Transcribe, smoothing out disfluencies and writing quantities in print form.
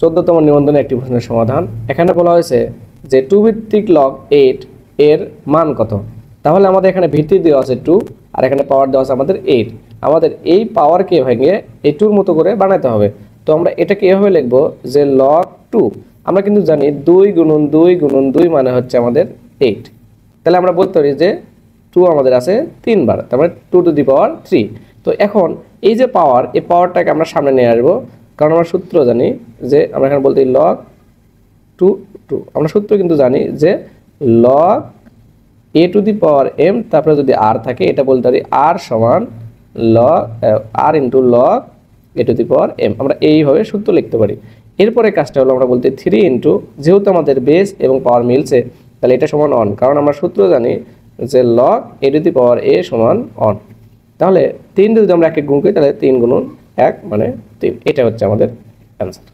14তম নিবন্ধনের একটি প্রশ্নের সমাধান। এখানে বলা হয়েছে যে 2 ভিত্তিক লগ 8 এর মান কত। তাহলে আমাদের এখানে ভিত্তি দেওয়া আছে 2 আর এখানে পাওয়ার দেওয়া আছে আমাদের 8। আমাদের এই পাওয়ারকে ভেঙে এই 2 মতো করে বানাতে হবে। তো আমরা এটাকে এভাবে লিখব যে লগ 2। আমরা কিন্তু জানি 2 গুণন 2 গুণন 2 মানে হচ্ছে আমাদের 8। তাহলে আমরা বলতে পারি যে 2 আমাদের আছে 3 বার, তার মানে 2 টু দি পাওয়ার 3। তো এখন এই যে পাওয়ার, এই পাওয়ারটাকে আমরা সামনে নিয়ে আসবো, কারণ আমরা সূত্র জানি যে আমরা এখানে বলতে লগ 2 2। আমরা সূত্র কিন্তু জানি যে log a to the power m, তারপরে যদি r থাকে এটা বলতে পারি r সমান log r into log a to the power m। আমরা এইভাবে সূত্র লিখতে পারি। এরপরে কাজটা হলো আমরা বলতে 3 ইন্টু, যেহেতু আমাদের বেস এবং পাওয়ার মিলছে তাহলে এটা সমান 1, কারণ আমরা সূত্র জানি যে log a to the power a সমান 1। তাহলে 3 যদি আমরা 1 গুণ করি তাহলে 3 গুণন 1 মানে 3। এটা হচ্ছে আমাদের অ্যান্সার।